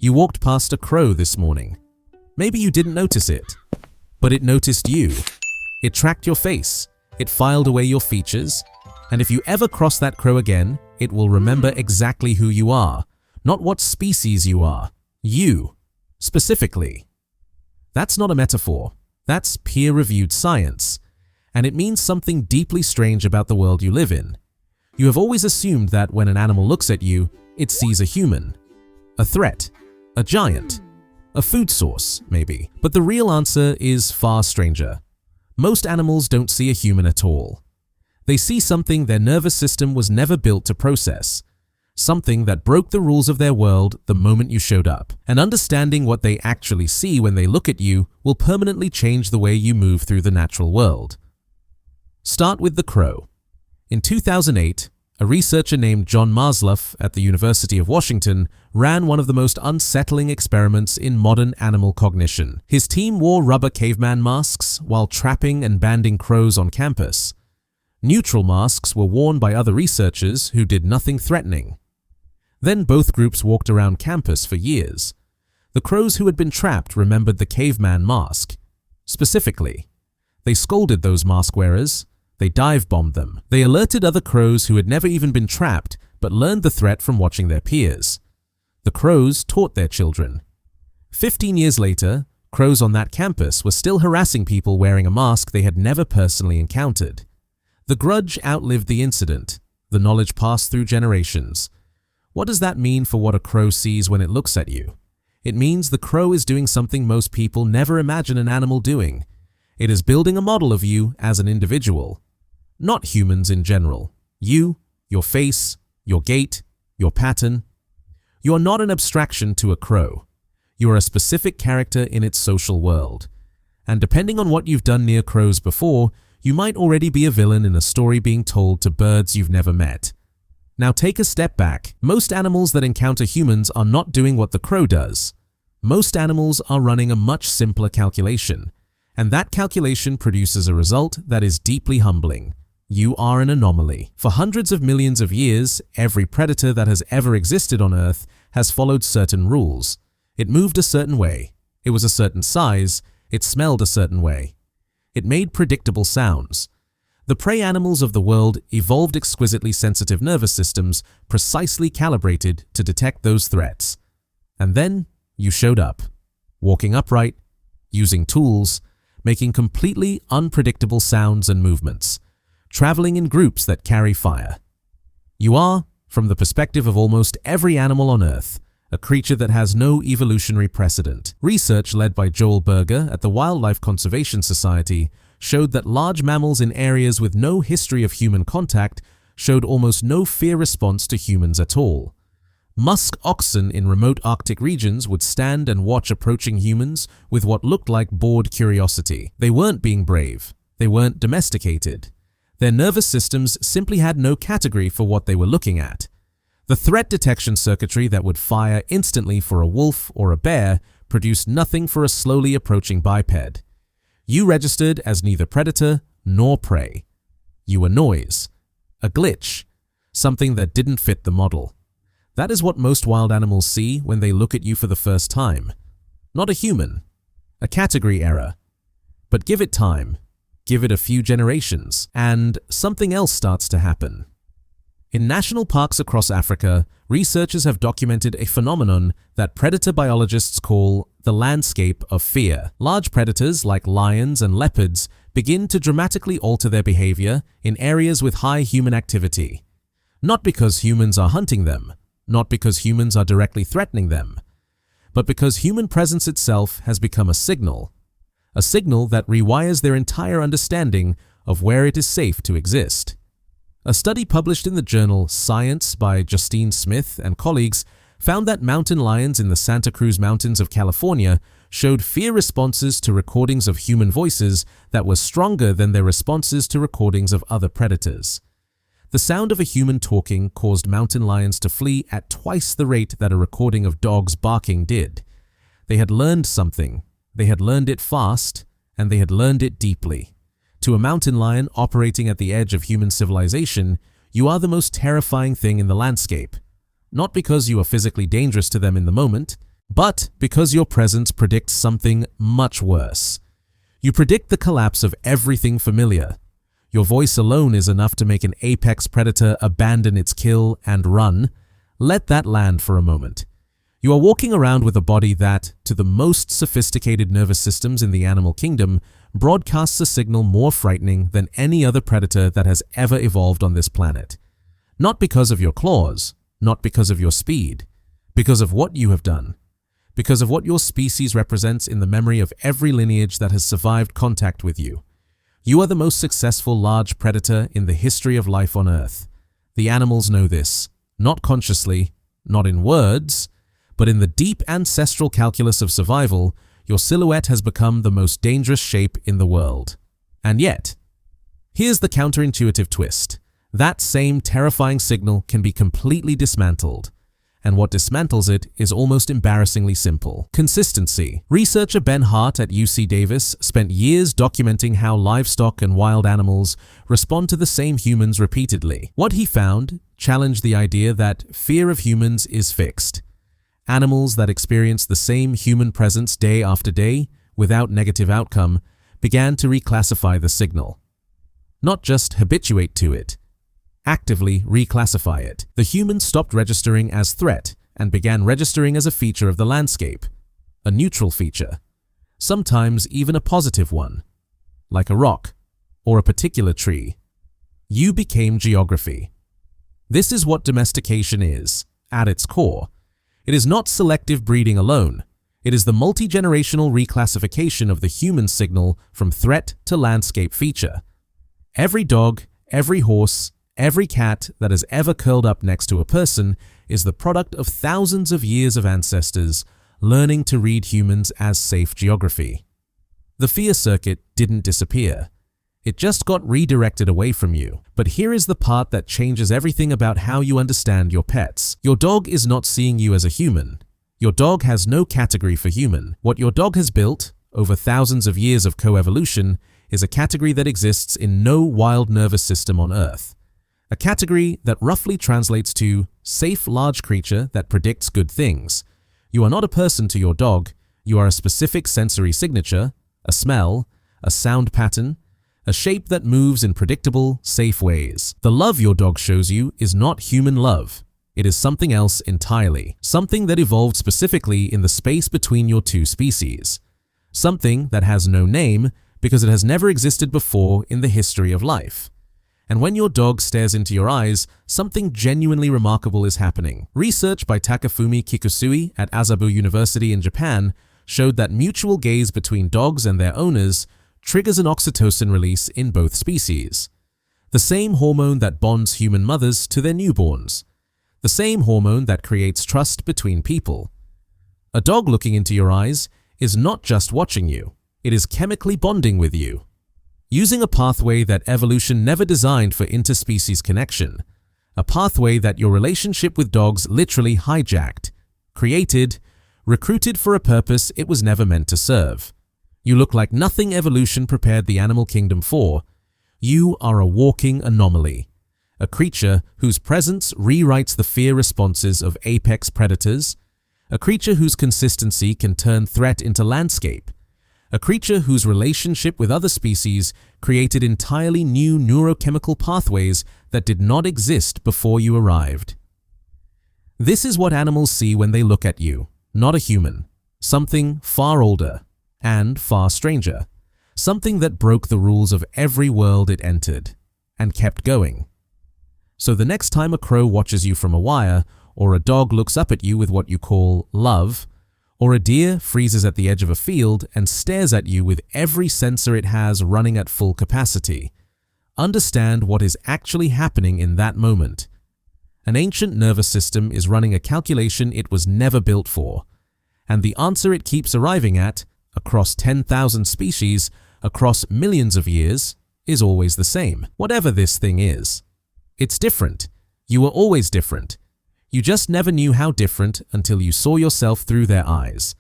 You walked past a crow this morning. Maybe you didn't notice it, but it noticed you. It tracked your face, it filed away your features, and if you ever cross that crow again, it will remember exactly who you are, not what species you are. You, specifically. That's not a metaphor. That's peer-reviewed science, and it means something deeply strange about the world you live in. You have always assumed that when an animal looks at you, it sees a human, a threat, a giant, a food source, maybe. But the real answer is far stranger. Most animals don't see a human at all. They see something their nervous system was never built to process, something that broke the rules of their world the moment you showed up. And understanding what they actually see when they look at you will permanently change the way you move through the natural world. Start with the crow. In 2008, a researcher named John Marzluff at the University of Washington ran one of the most unsettling experiments in modern animal cognition. His team wore rubber caveman masks while trapping and banding crows on campus. Neutral masks were worn by other researchers who did nothing threatening. Then both groups walked around campus for years. The crows who had been trapped remembered the caveman mask. Specifically, they scolded those mask wearers. They dive-bombed them. They alerted other crows who had never even been trapped but learned the threat from watching their peers. The crows taught their children. 15 years later, crows on that campus were still harassing people wearing a mask they had never personally encountered. The grudge outlived the incident. The knowledge passed through generations. What does that mean for what a crow sees when it looks at you? It means the crow is doing something most people never imagine an animal doing. It is building a model of you as an individual. Not humans in general. You, your face, your gait, your pattern. You are not an abstraction to a crow. You are a specific character in its social world. And depending on what you've done near crows before, you might already be a villain in a story being told to birds you've never met. Now take a step back. Most animals that encounter humans are not doing what the crow does. Most animals are running a much simpler calculation, and that calculation produces a result that is deeply humbling. You are an anomaly. For hundreds of millions of years, every predator that has ever existed on Earth has followed certain rules. It moved a certain way. It was a certain size. It smelled a certain way. It made predictable sounds. The prey animals of the world evolved exquisitely sensitive nervous systems precisely calibrated to detect those threats. And then you showed up, walking upright, using tools, making completely unpredictable sounds and movements, traveling in groups that carry fire. You are, from the perspective of almost every animal on Earth, a creature that has no evolutionary precedent. Research led by Berger at the Wildlife Conservation Society showed that large mammals in areas with no history of human contact showed almost no fear response to humans at all. Musk oxen in remote Arctic regions would stand and watch approaching humans with what looked like bored curiosity. They weren't being brave. They weren't domesticated. Their nervous systems simply had no category for what they were looking at. The threat detection circuitry that would fire instantly for a wolf or a bear produced nothing for a slowly approaching biped. You registered as neither predator nor prey. You were noise, a glitch, something that didn't fit the model. That is what most wild animals see when they look at you for the first time. Not a human, a category error. But give it time, give it a few generations, and something else starts to happen. In national parks across Africa, researchers have documented a phenomenon that predator biologists call the landscape of fear. Large predators like lions and leopards begin to dramatically alter their behavior in areas with high human activity. Not because humans are hunting them, not because humans are directly threatening them, but because human presence itself has become a signal that rewires their entire understanding of where it is safe to exist. A study published in the journal Science by Justine Smith and colleagues found that mountain lions in the Santa Cruz Mountains of California showed fear responses to recordings of human voices that were stronger than their responses to recordings of other predators. The sound of a human talking caused mountain lions to flee at twice the rate that a recording of dogs barking did. They had learned something. They had learned it fast, and they had learned it deeply. To a mountain lion operating at the edge of human civilization, you are the most terrifying thing in the landscape. Not because you are physically dangerous to them in the moment, But because your presence predicts something much worse. You predict the collapse of everything familiar. Your voice alone is enough to make an apex predator abandon its kill and run. Let that land for a moment. You are walking around with a body that, to the most sophisticated nervous systems in the animal kingdom, broadcasts a signal more frightening than any other predator that has ever evolved on this planet. Not because of your claws, not because of your speed, because of what you have done, because of what your species represents in the memory of every lineage that has survived contact with you. You are the most successful large predator in the history of life on Earth. The animals know this, not consciously, not in words, but in the deep ancestral calculus of survival. Your silhouette has become the most dangerous shape in the world. And yet, here's the counterintuitive twist. That same terrifying signal can be completely dismantled. And what dismantles it is almost embarrassingly simple. Consistency. Researcher Ben Hart at UC Davis spent years documenting how livestock and wild animals respond to the same humans repeatedly. What he found challenged the idea that fear of humans is fixed. Animals that experience the same human presence day after day without negative outcome began to reclassify the signal. Not just habituate to it, actively reclassify it. The humans stopped registering as threat and began registering as a feature of the landscape, a neutral feature, sometimes even a positive one, like a rock or a particular tree. You became geography. This is what domestication is, at its core. It is not selective breeding alone. It is the multi-generational reclassification of the human signal from threat to landscape feature. Every dog, every horse, every cat that has ever curled up next to a person is the product of thousands of years of ancestors learning to read humans as safe geography. The fear circuit didn't disappear. It just got redirected away from you. But here is the part that changes everything about how you understand your pets. Your dog is not seeing you as a human. Your dog has no category for human. What your dog has built, over thousands of years of coevolution, is a category that exists in no wild nervous system on Earth. A category that roughly translates to safe large creature that predicts good things. You are not a person to your dog. You are a specific sensory signature, a smell, a sound pattern, a shape that moves in predictable, safe ways. The love your dog shows you is not human love. It is something else entirely. Something that evolved specifically in the space between your two species. Something that has no name because it has never existed before in the history of life. And when your dog stares into your eyes, something genuinely remarkable is happening. Research by Takafumi Kikusui at Asabu University in Japan showed that mutual gaze between dogs and their owners triggers an oxytocin release in both species. The same hormone that bonds human mothers to their newborns. The same hormone that creates trust between people. A dog looking into your eyes is not just watching you, it is chemically bonding with you. Using a pathway that evolution never designed for interspecies connection. A pathway that your relationship with dogs literally hijacked, created, recruited for a purpose it was never meant to serve. You look like nothing evolution prepared the animal kingdom for. You are a walking anomaly, a creature whose presence rewrites the fear responses of apex predators, a creature whose consistency can turn threat into landscape, a creature whose relationship with other species created entirely new neurochemical pathways that did not exist before you arrived. This is what animals see when they look at you, not a human, something far older and far stranger, something that broke the rules of every world it entered, and kept going. So the next time a crow watches you from a wire, or a dog looks up at you with what you call love, or a deer freezes at the edge of a field and stares at you with every sensor it has running at full capacity, understand what is actually happening in that moment. An ancient nervous system is running a calculation it was never built for, and the answer it keeps arriving at, across 10,000 species, across millions of years, is always the same. Whatever this thing is. It's different. You were always different. You just never knew how different until you saw yourself through their eyes.